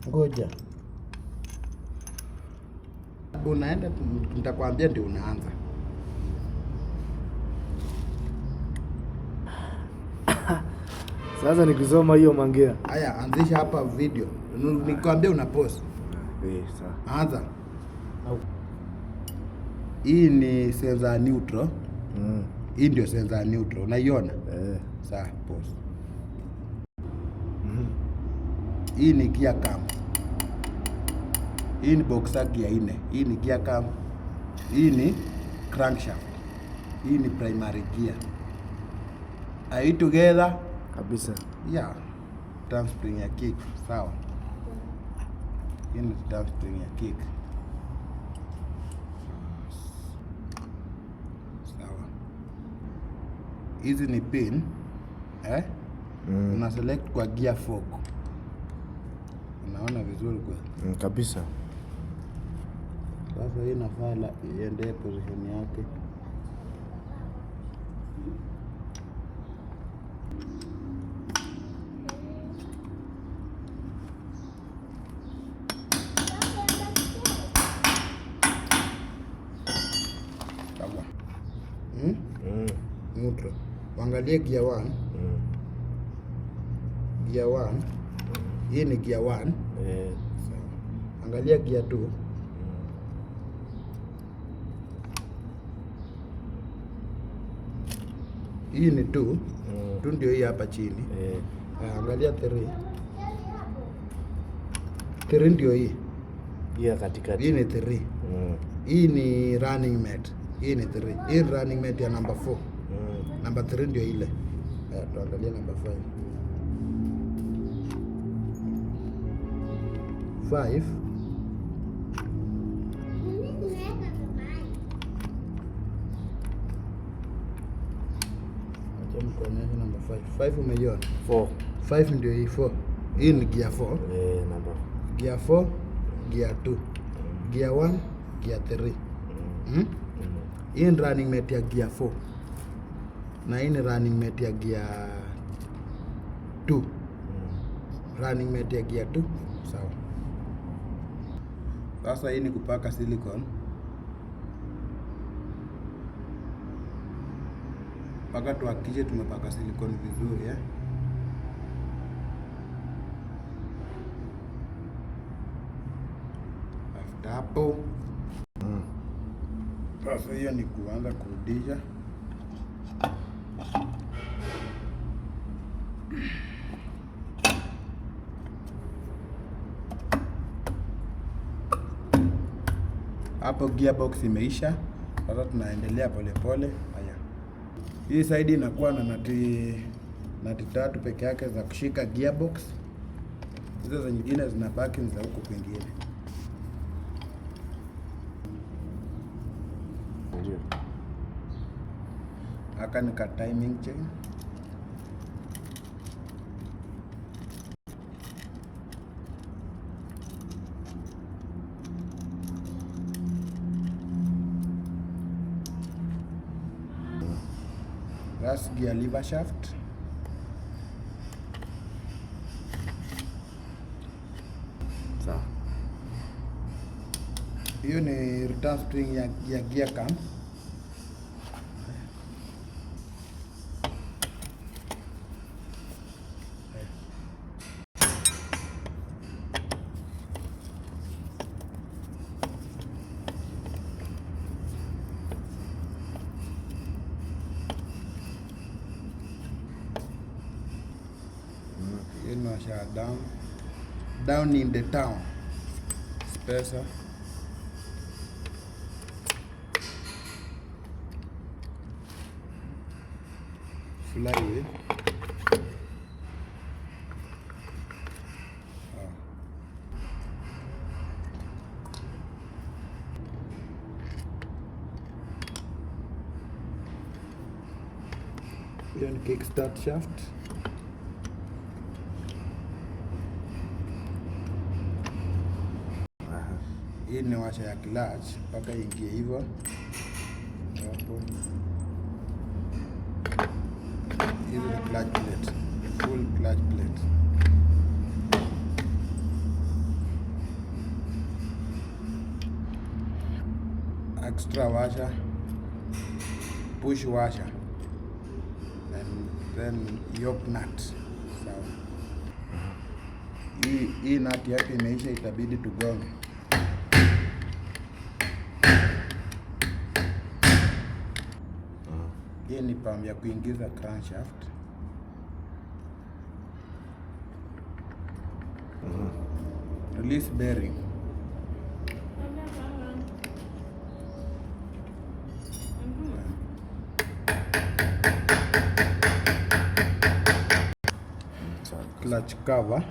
Ngoja. Unaenda, nitakwambia ndio unaanza. Sasa nikisoma hiyo mangea. Haya, anzisha hapa video. Nikwambia una pause. Sawa. Anza. Hii ni sensor neutral. Hii ndio sensor neutral. Unaiona? Sawa, pause. Hii ni gear cam. Hii ni boxer gear 4. Hii ni gear cam. Hii ni crankshaft. Hii ni primary gear. Are you together? Kabisa. Yeah. Turn spring ya kick. Sawa. Hii ni turn spring ya kick. Sawa. Hizi ni pin. Una select kwa gear fork. Unaona vizuri kwa? Kabisa. Sasa hii nafaa iende position yake. Sawa. Neutral. Angalia gear 1. Gear 1. Hii ni gear 1. Sawa. Angalia gear 2. Hii ni 2. 2 ndio hii hapa chini. Angalia 3. 3 ndio hii. Hii katikati. Hii ni 3. Hii ni running mate. Hii ni 3. Hii running mate ya number 4. Number 3 ndio ile. Tuangalie number 5. 5. Acha mkuonyeshe number 5. 5 umeiona? 4. 5 ndio hii 4. Hii ni gear 4. Number. Gear 4, gear 2. Gear 1, gear 3. Hii ni running mate ya gear 4. Na hii ni running mate ya gear 2. Running mate ya gear 2. Sawa. Sasa hii ni kupaka silicone. Paka tuhakikishe tumepaka silicone vizuri After hapo sasa hiyo ni kuanza kurudisha. Hapo gearbox imeisha. Sasa tunaendelea polepole. Haya. Hii side inakuwa na nati 3 peke yake za kushika gearbox. Hizo za nyingine zinabaki za huko kwingine. Ndio. Haka ni ka timing chain. That's gear lever shaft. Sawa. Hiyo ni return spring ya gear cam. Down in the town. Spacer. Flywheel. Hiyo ni kickstart shaft. Hii ni washa ya clutch mpaka ingie hivyo hapo. Hii ni clutch plate, full clutch plate. extra washer, push washer, and then yoke nut. Sawa. Hii nut yake imeisha, itabidi tugonge. Hii ni pump ya kuingiza crankshaft. Release bearing. Clutch cover.